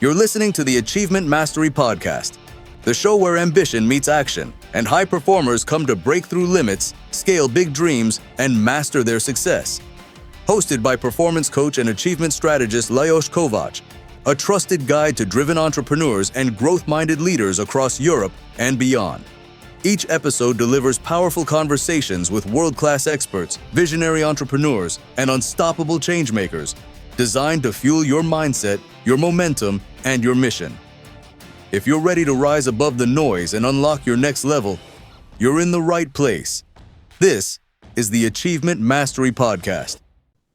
You're listening to the Achievement Mastery Podcast, the show where ambition meets action and high performers come to break through limits, scale big dreams, and master their success. Hosted by performance coach and achievement strategist Lajos Kovacs, a trusted guide to driven entrepreneurs and growth-minded leaders across Europe and beyond. Each episode delivers powerful conversations with world-class experts, visionary entrepreneurs, and unstoppable changemakers, designed to fuel your mindset, your momentum, and your mission. If you're ready to rise above the noise and unlock your next level, you're in the right place. This is the Achievement Mastery Podcast.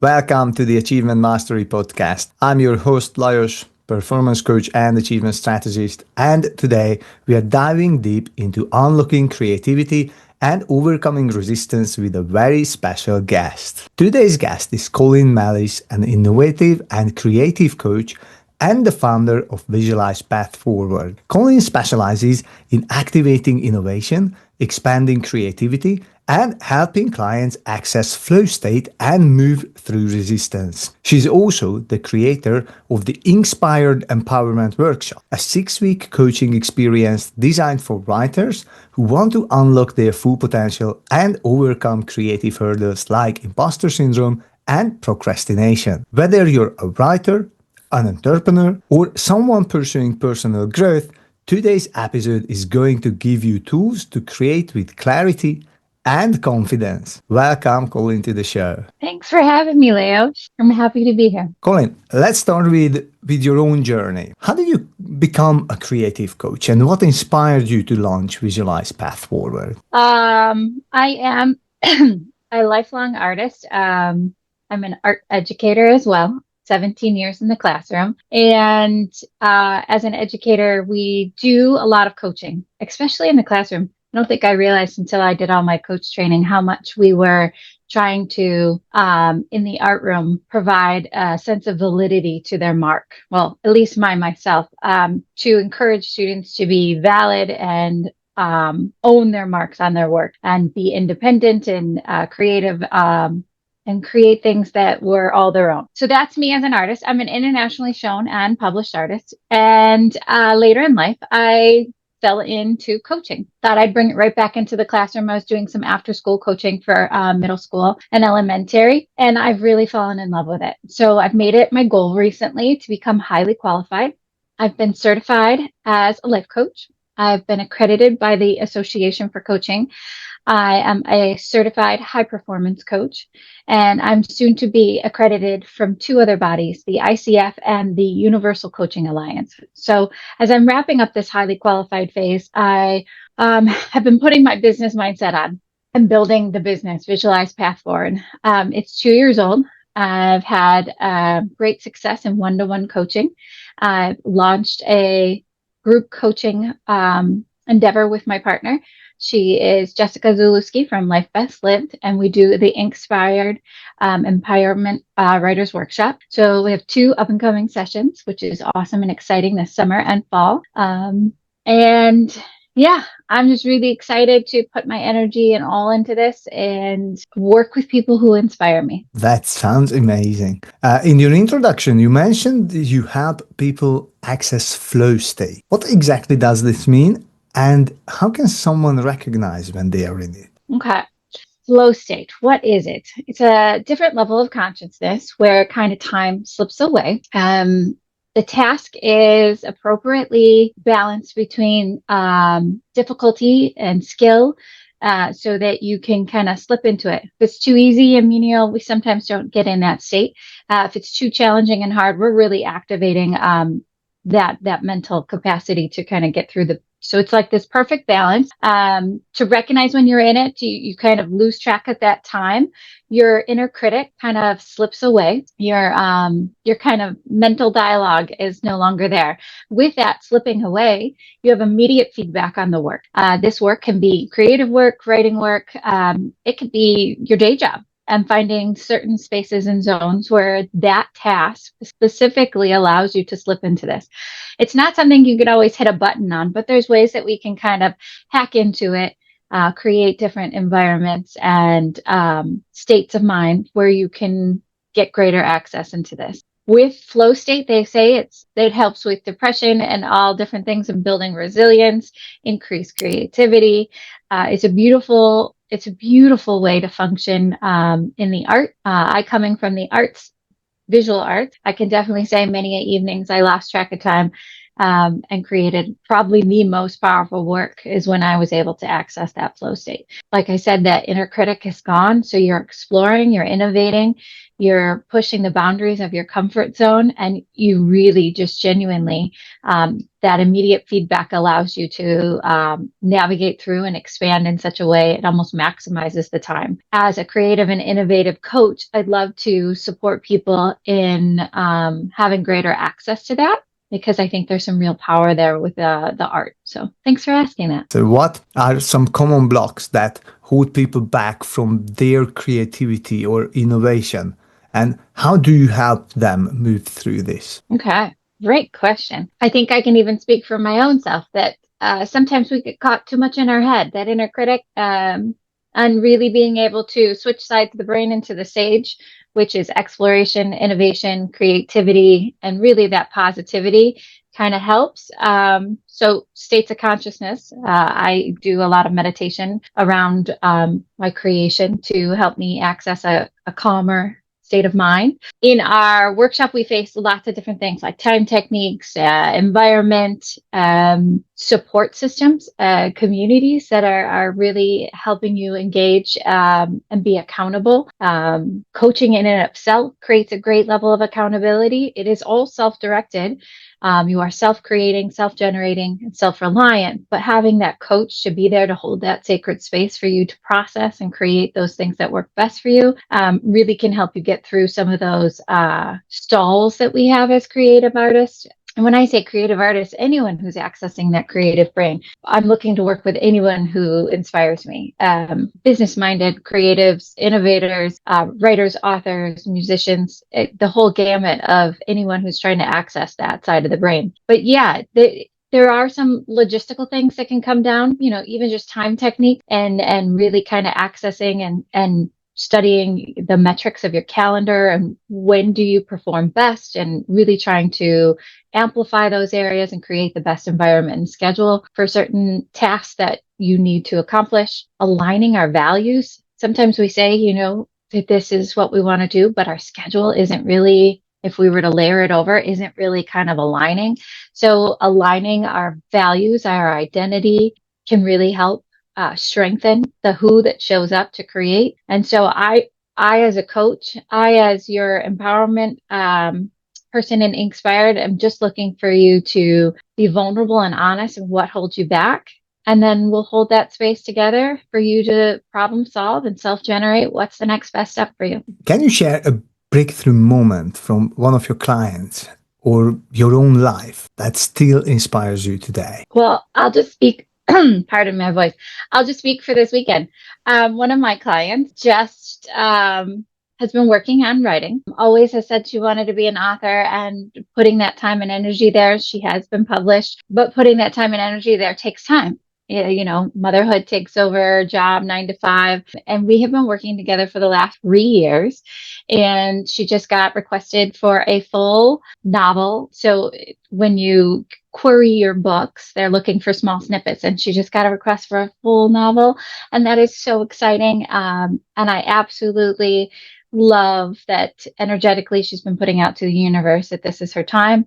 Welcome to the Achievement Mastery Podcast. I'm your host, Lajos, performance coach and achievement strategist, and today we are diving deep into unlocking creativity and overcoming resistance with a very special guest. Today's guest is Colleen Melisz, an innovative and creative coach and the founder of Visualize Path Forward. Colleen specializes in activating innovation, expanding creativity, and helping clients access flow state and move through resistance. She's also the creator of the Inkspired Empowerment Workshop, a 6-week coaching experience designed for writers who want to unlock their full potential and overcome creative hurdles like imposter syndrome and procrastination. Whether you're a writer, an entrepreneur, or someone pursuing personal growth, today's episode is going to give you tools to create with clarity and confidence. Welcome, Colleen, to the show. Thanks for having me, Leo. I'm happy to be here. Colleen, let's start with your own journey. How did you become a creative coach, and what inspired you to launch Visualize Path Forward? I am a lifelong artist. I'm an art educator as well. 17 years in the classroom. And as an educator, we do a lot of coaching, especially in the classroom. I don't think I realized until I did all my coach training how much we were trying to, in the art room, provide a sense of validity to their mark. Well, at least myself, to encourage students to be valid and own their marks on their work and be independent and creative, and create things that were all their own. So that's me as an artist. I'm an internationally shown and published artist. And later in life, I fell into coaching. Thought I'd bring it right back into the classroom. I was doing some after school coaching for middle school and elementary, and I've really fallen in love with it. So I've made it my goal recently to become highly qualified. I've been certified as a life coach. I've been accredited by the Association for Coaching. I am a certified high performance coach, and I'm soon to be accredited from 2 other bodies, the ICF and the Universal Coaching Alliance. So as I'm wrapping up this highly qualified phase, I have been putting my business mindset on and building the business, Visualize Path Forward. It's 2 years old. I've had great success in one-to-one coaching. I've launched a group coaching endeavor with my partner. She is Jessica Zuluski from Life Best Lived, and we do the Inkspired Empowerment Writers Workshop. So we have 2 up-and-coming sessions, which is awesome and exciting this summer and fall. And yeah, I'm just really excited to put my energy and all into this and work with people who inspire me. That sounds amazing. In your introduction, you mentioned you help people access flow state. What exactly does this mean? And how can someone recognize when they are in it? Okay. Flow state. What is it? It's a different level of consciousness where kind of time slips away. The task is appropriately balanced between difficulty and skill so that you can kind of slip into it. If it's too easy and menial, we sometimes don't get in that state. If it's too challenging and hard, we're really activating that mental capacity to kind of get through so it's like this perfect balance to recognize when you're in it. You kind of lose track at that time. Your inner critic kind of slips away. Your kind of mental dialogue is no longer there. With that slipping away, you have immediate feedback on the work. This work can be creative work, writing work. It could be your day job. And finding certain spaces and zones where that task specifically allows you to slip into this. It's not something you could always hit a button on, but there's ways that we can kind of hack into it, create different environments and states of mind where you can get greater access into this. with flow state, they say it helps with depression and all different things and building resilience, increase creativity. It's a beautiful way to function in the art. I coming from the arts, visual arts, I can definitely say many evenings I lost track of time and created probably the most powerful work is when I was able to access that flow state. Like I said, that inner critic is gone. So you're exploring, you're innovating, you're pushing the boundaries of your comfort zone, and you really just genuinely, that immediate feedback allows you to navigate through and expand in such a way it almost maximizes the time. As a creative and innovative coach, I'd love to support people in having greater access to that, because I think there's some real power there with the art. So thanks for asking that. So what are some common blocks that hold people back from their creativity or innovation? And how do you help them move through this? Okay, great question. I think I can even speak for my own self that sometimes we get caught too much in our head, that inner critic, and really being able to switch sides of the brain into the sage, which is exploration, innovation, creativity, and really that positivity kind of helps. So states of consciousness, I do a lot of meditation around my creation to help me access a calmer state of mind. In our workshop, we face lots of different things like time techniques, environment, support systems, communities that are really helping you engage and be accountable. Coaching in and of itself creates a great level of accountability. It is all self-directed. You are self-creating, self-generating, and self-reliant, but having that coach to be there to hold that sacred space for you to process and create those things that work best for you really can help you get through some of those stalls that we have as creative artists. And when I say creative artists, anyone who's accessing that creative brain, I'm looking to work with anyone who inspires me. Business-minded creatives, innovators, writers, authors, musicians, the whole gamut of anyone who's trying to access that side of the brain. But yeah, there are some logistical things that can come down, even just time technique and really kind of accessing and studying the metrics of your calendar and when do you perform best, and really trying to amplify those areas and create the best environment and schedule for certain tasks that you need to accomplish. Aligning our values. Sometimes we say, that this is what we want to do, but our schedule isn't really, if we were to layer it over, isn't really kind of aligning. So aligning our values, our identity can really help strengthen the who that shows up to create. And so I as a coach, I as your empowerment person in Inkspired, I'm just looking for you to be vulnerable and honest of what holds you back. And then we'll hold that space together for you to problem solve and self-generate what's the next best step for you. Can you share a breakthrough moment from one of your clients or your own life that still inspires you today? Well, I'll just speak pardon my voice. I'll just speak for this weekend. One of my clients just has been working on writing. Always has said she wanted to be an author, and putting that time and energy there. She has been published, but putting that time and energy there takes time. Motherhood takes over, job 9 to 5. And we have been working together for the last 3 years. And she just got requested for a full novel. So when you query your books, they're looking for small snippets. And she just got a request for a full novel. And that is so exciting. And I absolutely love that energetically she's been putting out to the universe that this is her time.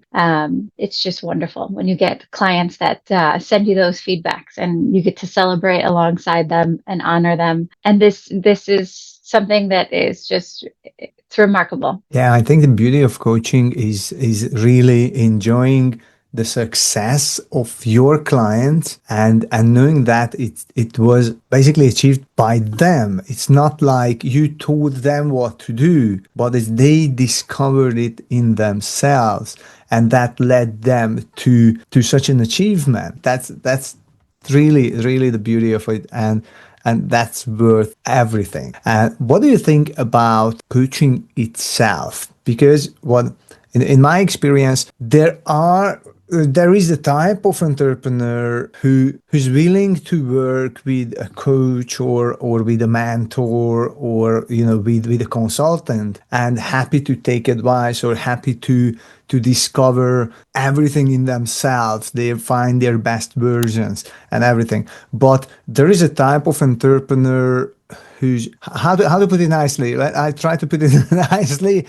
It's just wonderful when you get clients that send you those feedbacks and you get to celebrate alongside them and honor them. And this is something that is just, it's remarkable. Yeah, I think the beauty of coaching is really enjoying the success of your client and knowing that it was basically achieved by them. It's not like you told them what to do, but they discovered it in themselves, and that led them to such an achievement. That's really the beauty of it, and that's worth everything. And what do you think about coaching itself? Because in my experience, there are there is a type of entrepreneur who's willing to work with a coach or with a mentor or with a consultant and happy to take advice or happy to discover everything in themselves. They find their best versions and everything. But there is a type of entrepreneur who's how to put it nicely. I try to put it nicely.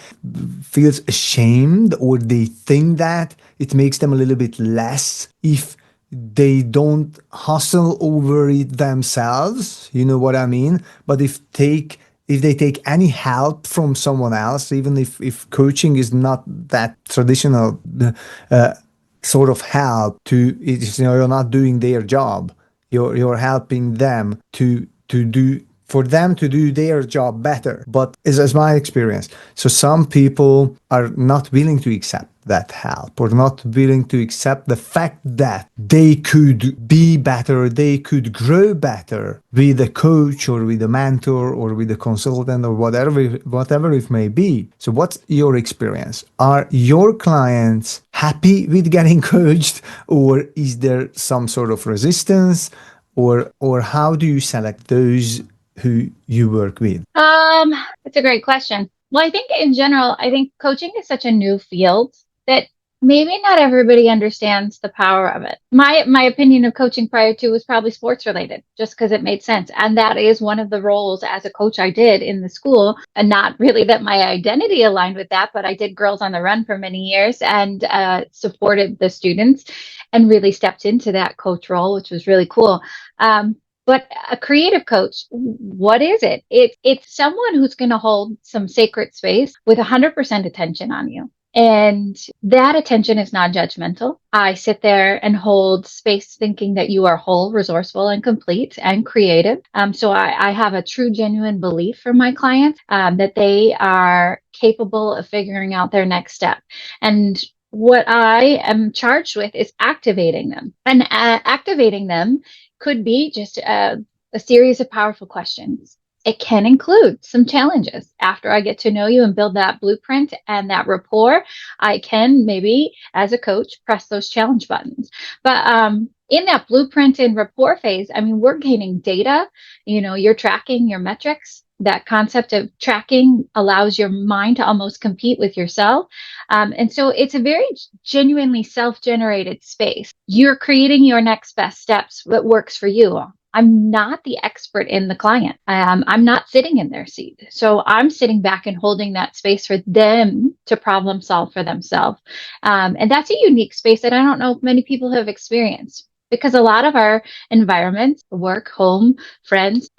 Feels ashamed, or they think that it makes them a little bit less if they don't hustle over it themselves. You know what I mean? But if they take any help from someone else, even if coaching is not that traditional sort of help to it's, you're not doing their job. You're helping them to do for them to do their job better. But is my experience. So some people are not willing to accept that help or not willing to accept the fact that they could be better, they could grow better with a coach or with a mentor or with a consultant or whatever it may be. So what's your experience? Are your clients happy with getting coached, or is there some sort of resistance, or how do you select those who you work with? That's a great question. Well, I think in general, I think coaching is such a new field that maybe not everybody understands the power of it. My opinion of coaching prior to was probably sports related, just because it made sense. And that is one of the roles as a coach I did in the school. And not really that my identity aligned with that, but I did Girls on the Run for many years and supported the students and really stepped into that coach role, which was really cool. But a creative coach, what is it? It's someone who's going to hold some sacred space with 100% attention on you. And that attention is not judgmental. I sit there and hold space thinking that you are whole, resourceful, and complete and creative. So I have a true, genuine belief from my clients that they are capable of figuring out their next step. And what I am charged with is activating them. And activating them could be just a series of powerful questions. It can include some challenges. After I get to know you and build that blueprint and that rapport, I can maybe, as a coach, press those challenge buttons. But in that blueprint and rapport phase, I mean, we're gaining data. You're tracking your metrics. That concept of tracking allows your mind to almost compete with yourself. And so it's a very genuinely self-generated space. You're creating your next best steps that works for you. I'm not the expert in the client. I'm not sitting in their seat. So I'm sitting back and holding that space for them to problem solve for themselves. And that's a unique space that I don't know if many people have experienced, because a lot of our environments, work, home, friends,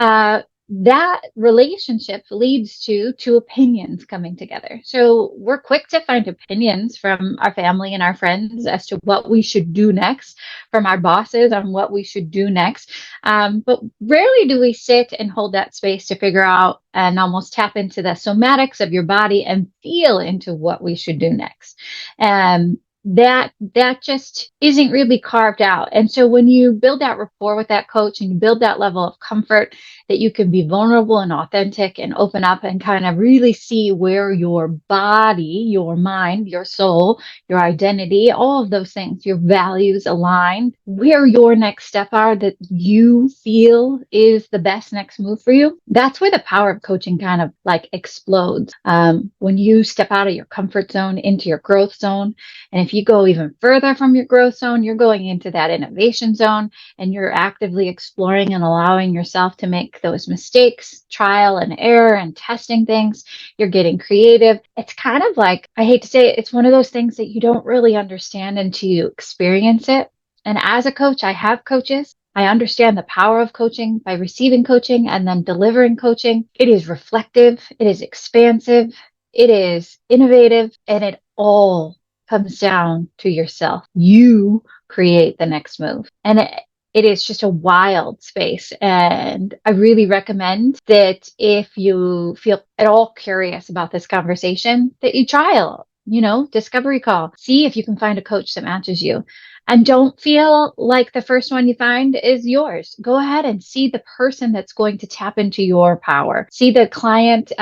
that relationship leads to two opinions coming together. So we're quick to find opinions from our family and our friends as to what we should do next, from our bosses on what we should do next. But rarely do we sit and hold that space to figure out and almost tap into the somatics of your body and feel into what we should do next. That just isn't really carved out. And so when you build that rapport with that coach and you build that level of comfort that you can be vulnerable and authentic and open up and kind of really see where your body, your mind, your soul, your identity, all of those things, your values align, where your next step are that you feel is the best next move for you, that's where the power of coaching kind of like explodes. When you step out of your comfort zone into your growth zone, and if you go even further from your growth zone, you're going into that innovation zone, and you're actively exploring and allowing yourself to make those mistakes, trial and error and testing things. You're getting creative. It's kind of like, I hate to say it, it's one of those things that you don't really understand until you experience it. And as a coach, I have coaches. I understand the power of coaching by receiving coaching and then delivering coaching. It is reflective. It is expansive. It is innovative, and it all comes down to yourself. You create the next move. And it is just a wild space. And I really recommend that if you feel at all curious about this conversation, that you trial discovery call. See if you can find a coach that matches you. And don't feel like the first one you find is yours. Go ahead and see the person that's going to tap into your power. See the client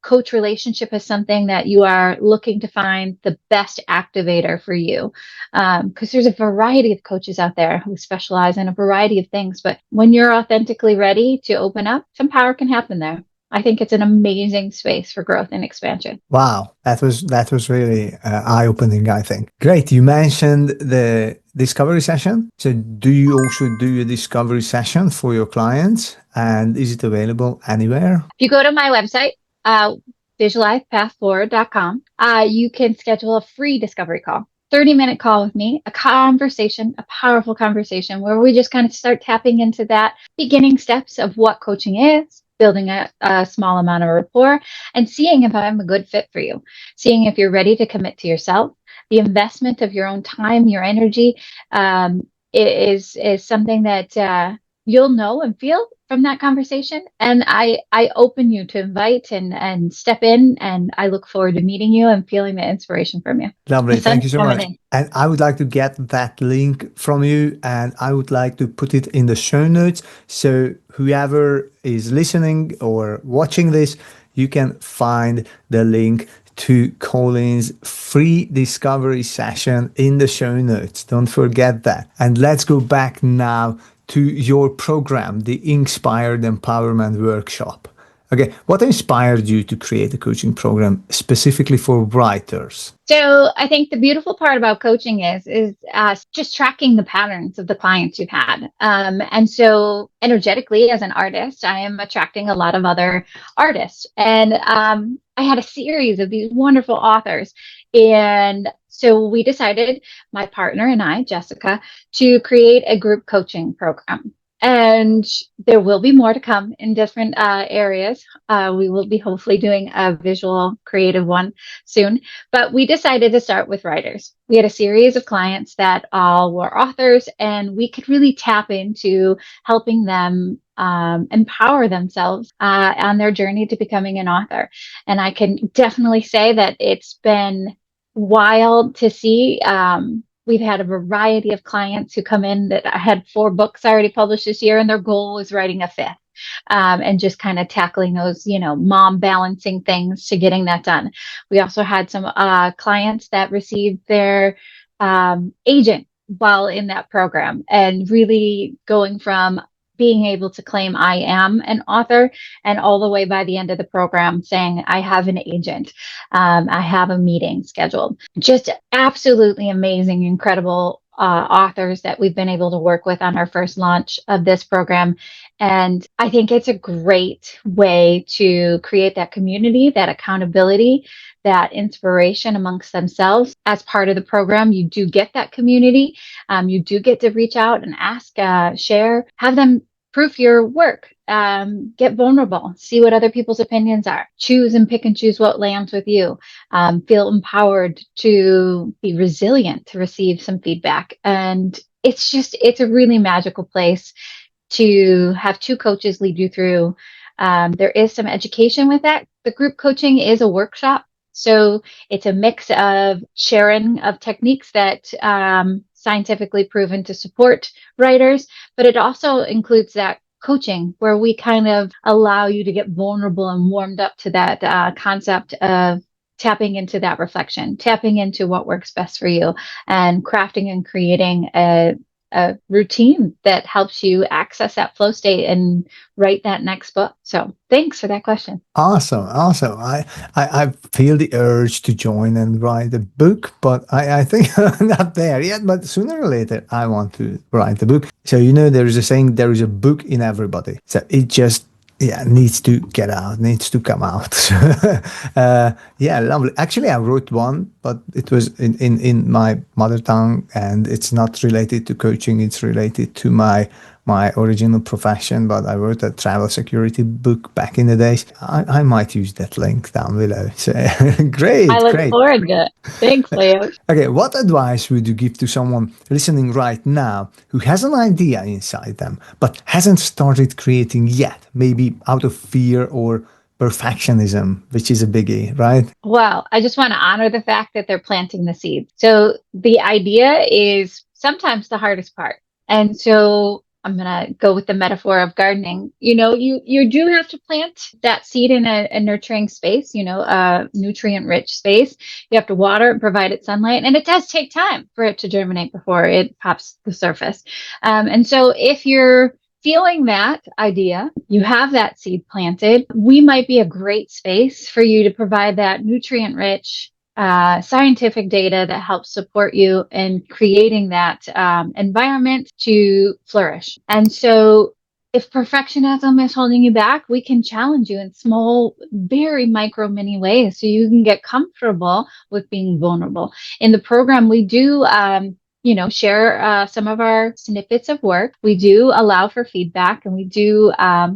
coach relationship as something that you are looking to find the best activator for you. Because there's a variety of coaches out there who specialize in a variety of things. But when you're authentically ready to open up, some power can happen there. I think it's an amazing space for growth and expansion. Wow, that was really eye-opening, I think. Great. You mentioned the discovery session. So do you also do a discovery session for your clients? And is it available anywhere? If you go to my website, visualizepathforward.com, you can schedule a free discovery call. 30-minute call with me, a conversation, a powerful conversation where we just kind of start tapping into that beginning steps of what coaching is, building a small amount of rapport, and seeing if I'm a good fit for you, seeing if you're ready to commit to yourself. The investment of your own time, your energy, is something that you'll know and feel from that conversation. And I open you to invite and step in, and I look forward to meeting you and feeling the inspiration from you. Lovely. Thank you so much. And I would like to get that link from you, and I would like to put it in the show notes. So whoever is listening or watching this, you can find the link to Colleen's free discovery session in the show notes. Don't forget that. And let's go back now to your program, the Inkspired Empowerment Workshop. Okay, what inspired you to create a coaching program specifically for writers? So I think the beautiful part about coaching is just tracking the patterns of the clients you've had. And so energetically, as an artist, I am attracting a lot of other artists. And I had a series of these wonderful authors. And so we decided, my partner and I, Jessica, to create a group coaching program. And there will be more to come in different areas. We will be hopefully doing a visual creative one soon. But we decided to start with writers. We had a series of clients that all were authors, and we could really tap into helping them empower themselves on their journey to becoming an author. And I can definitely say that it's been wild to see. We've had a variety of clients who come in that had 4 books already published this year, and their goal was writing a 5th, and just kind of tackling those, mom balancing things to getting that done. We also had some clients that received their agent while in that program, and really going from being able to claim I am an author, and all the way by the end of the program saying I have an agent, I have a meeting scheduled. Just absolutely amazing, incredible authors that we've been able to work with on our first launch of this program. And I think it's a great way to create that community, that accountability, that inspiration amongst themselves. As part of the program, you do get that community. You do get to reach out and ask, share, have them proof your work, get vulnerable, see what other people's opinions are, choose and pick and choose what lands with you, feel empowered to be resilient, to receive some feedback. And it's a really magical place to have 2 coaches lead you through. There is some education with that. The group coaching is a workshop. So it's a mix of sharing of techniques that scientifically proven to support writers, but it also includes that coaching where we kind of allow you to get vulnerable and warmed up to that concept of tapping into that reflection, tapping into what works best for you, and crafting and creating a routine that helps you access that flow state and write that next book. So thanks for that question. Awesome. I feel the urge to join and write a book, but I think I'm not there yet. But sooner or later, I want to write a book. So, there is a saying, there is a book in everybody. So it just needs to get out, needs to come out. Lovely. Actually, I wrote one, but it was in my mother tongue, and it's not related to coaching. It's related to my original profession, but I wrote a travel security book back in the days. I might use that link down below. So great. I look forward to it. Thanks, Leo. Okay, what advice would you give to someone listening right now who has an idea inside them, but hasn't started creating yet, maybe out of fear or perfectionism, which is a biggie, right? Well, I just want to honor the fact that they're planting the seeds. So the idea is sometimes the hardest part. And so I'm going to go with the metaphor of gardening. You do have to plant that seed in a nurturing space, a nutrient rich space. You have to water and provide it sunlight. And it does take time for it to germinate before it pops the surface. And so if you're feeling that idea, you have that seed planted, we might be a great space for you to provide that nutrient rich scientific data that helps support you in creating that environment to flourish. And so if perfectionism is holding you back, we can challenge you in small, very micro, mini ways so you can get comfortable with being vulnerable. In the program, we do share some of our snippets of work. We do allow for feedback, and we do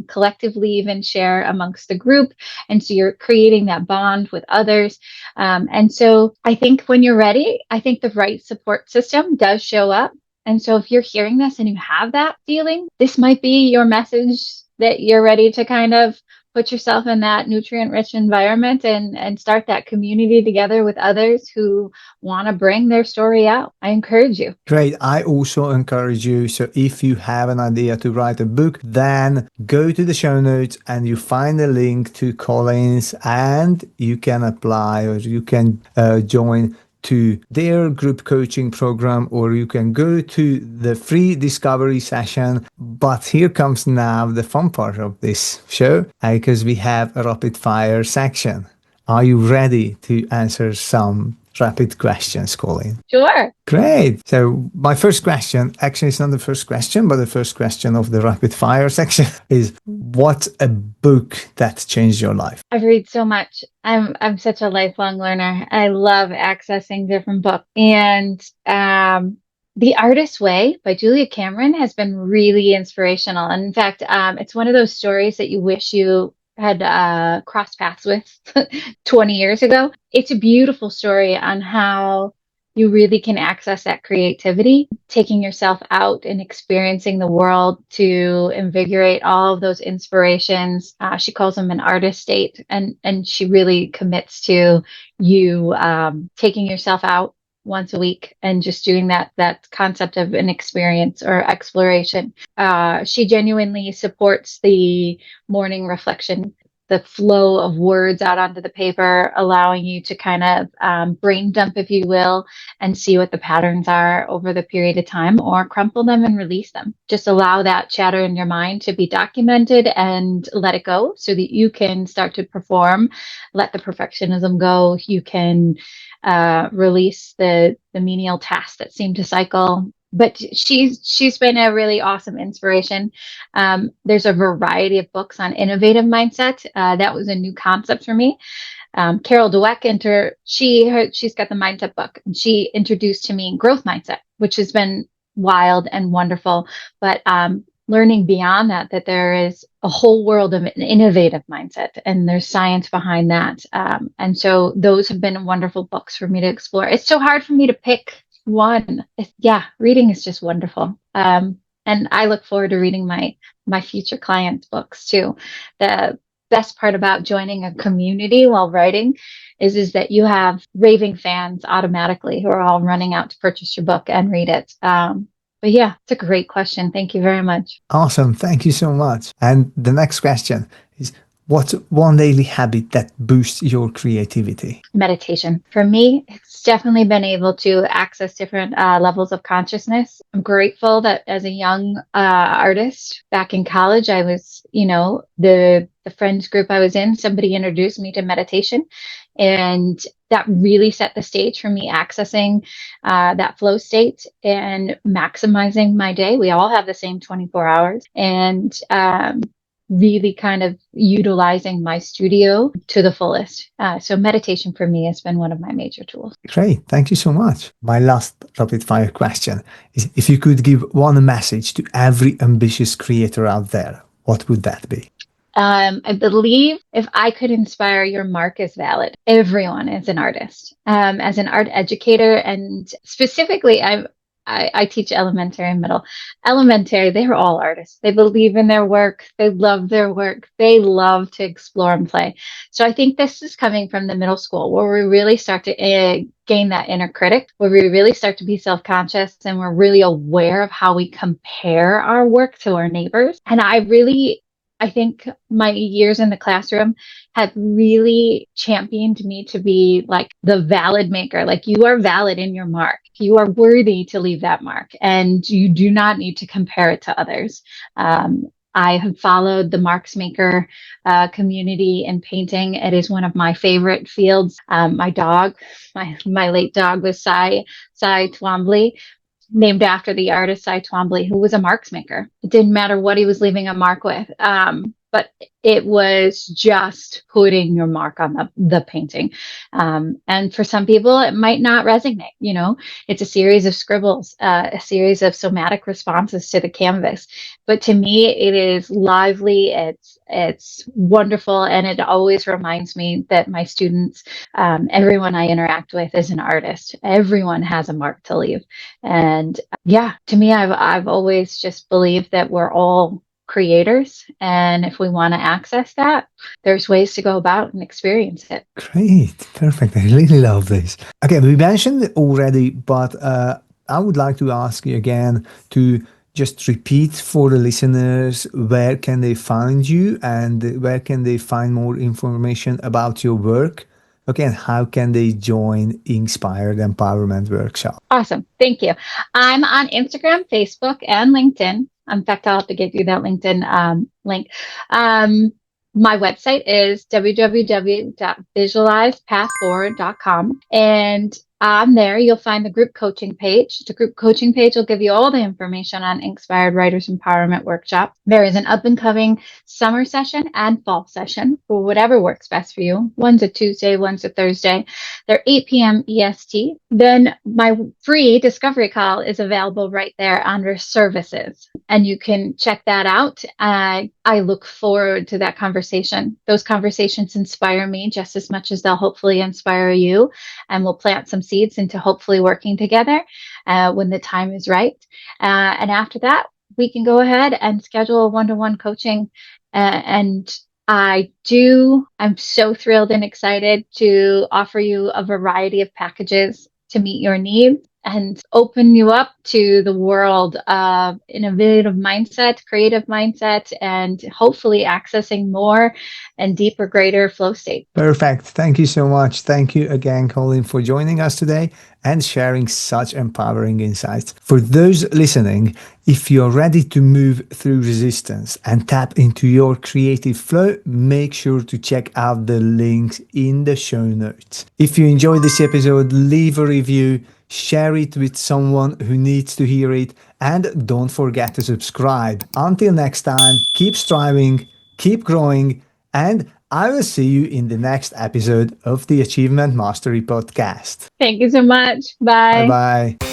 collectively even share amongst the group. And so you're creating that bond with others. And so I think when you're ready, I think the right support system does show up. And so if you're hearing this and you have that feeling, this might be your message that you're ready to kind of put yourself in that nutrient-rich environment and start that community together with others who want to bring their story out. I encourage you. Great. I also encourage you. So if you have an idea to write a book, then go to the show notes and you find a link to Colleen's, and you can apply, or you can join to their group coaching program, or you can go to the free discovery session. But here comes now the fun part of this show, because we have a rapid fire section. Are you ready to answer some rapid questions, Colleen? Sure. Great. So my first question, actually it's not the first question, but the first question of the rapid fire section is, what's a book that changed your life? I read so much. I'm such a lifelong learner. I love accessing different books. And The Artist's Way by Julia Cameron has been really inspirational. And in fact, it's one of those stories that you wish you had crossed paths with 20 years ago. It's a beautiful story on how you really can access that creativity, taking yourself out and experiencing the world to invigorate all of those inspirations. She calls them an artist state, and she really commits to you taking yourself out once a week and just doing that concept of an experience or exploration. She genuinely supports the morning reflection, the flow of words out onto the paper, allowing you to kind of brain dump, if you will, and see what the patterns are over the period of time, or crumple them and release them. Just allow that chatter in your mind to be documented and let it go so that you can start to perform, let the perfectionism go. You can release the menial tasks that seem to cycle. But she's been a really awesome inspiration. There's a variety of books on innovative mindset. That was a new concept for me. Carol Dweck, she's got the mindset book, and she introduced to me growth mindset, which has been wild and wonderful. But learning beyond that there is a whole world of an innovative mindset, and there's science behind that. And so those have been wonderful books for me to explore. It's so hard for me to pick one. Reading is just wonderful. And I look forward to reading my future clients' books too. The best part about joining a community while writing is that you have raving fans automatically who are all running out to purchase your book and read it. But yeah, it's a great question. Thank you very much. Awesome. Thank you so much. And the next question is, what's one daily habit that boosts your creativity? Meditation. For me, it's definitely been able to access different levels of consciousness. I'm grateful that as a young artist back in college, I was, the friends group I was in, somebody introduced me to meditation. And that really set the stage for me accessing that flow state and maximizing my day. We all have the same 24 hours. And really kind of utilizing my studio to the fullest. So meditation for me has been one of my major tools. Great. Thank you so much. My last rapid fire question is, if you could give one message to every ambitious creator out there, what would that be? I believe if I could inspire, your mark is valid. Everyone is an artist. As an art educator, and specifically, I teach elementary and middle. Elementary, they're all artists. They believe in their work. They love their work. They love to explore and play. So I think this is coming from the middle school where we really start to gain that inner critic, where we really start to be self-conscious and we're really aware of how we compare our work to our neighbors. And I think my years in the classroom have really championed me to be like the valid maker. Like you are valid in your mark. You are worthy to leave that mark and you do not need to compare it to others. I have followed the marks maker community in painting. It is one of my favorite fields. My dog, my late dog was Cy Twombly, named after the artist Cy Twombly, who was a marks maker. It didn't matter what he was leaving a mark with. But it was just putting your mark on the painting. And for some people, it might not resonate. You know, it's a series of scribbles, a series of somatic responses to the canvas. But to me, it is lively. It's wonderful. And it always reminds me that my students, everyone I interact with is an artist. Everyone has a mark to leave. And yeah, to me, I've always just believed that we're all creators, and if we want to access that, there's ways to go about and experience it. Great, perfect. I really love this. Okay, we mentioned it already, but I would like to ask you again to just repeat for the listeners, where can they find you and where can they find more information about your work? Okay, and how can they join Inspired Empowerment Workshop? Awesome. Thank you. I'm on Instagram, Facebook, and LinkedIn. In fact, I'll have to give you that LinkedIn link. My website is www.visualizepathforward.com. And on there, you'll find the group coaching page. The group coaching page will give you all the information on Inspired Writers Empowerment Workshop. There is an up and coming summer session and fall session for whatever works best for you. One's a Tuesday, one's a Thursday. They're 8 p.m. EST. Then my free discovery call is available right there under services, and you can check that out. I look forward to that conversation. Those conversations inspire me just as much as they'll hopefully inspire you, and we'll plant some seeds into hopefully working together when the time is right. And after that, we can go ahead and schedule a one-to-one coaching. And I'm so thrilled and excited to offer you a variety of packages to meet your needs and open you up to the world of innovative mindset, creative mindset, and hopefully accessing more and deeper, greater flow state. Perfect. Thank you so much. Thank you again, Colleen, for joining us today and sharing such empowering insights. For those listening, if you're ready to move through resistance and tap into your creative flow, make sure to check out the links in the show notes. If you enjoyed this episode, leave a review, share it with someone who needs to hear it, and don't forget to subscribe. Until next time, keep striving, keep growing, and I will see you in the next episode of the Achievement Mastery Podcast. Thank you so much. Bye. Bye bye.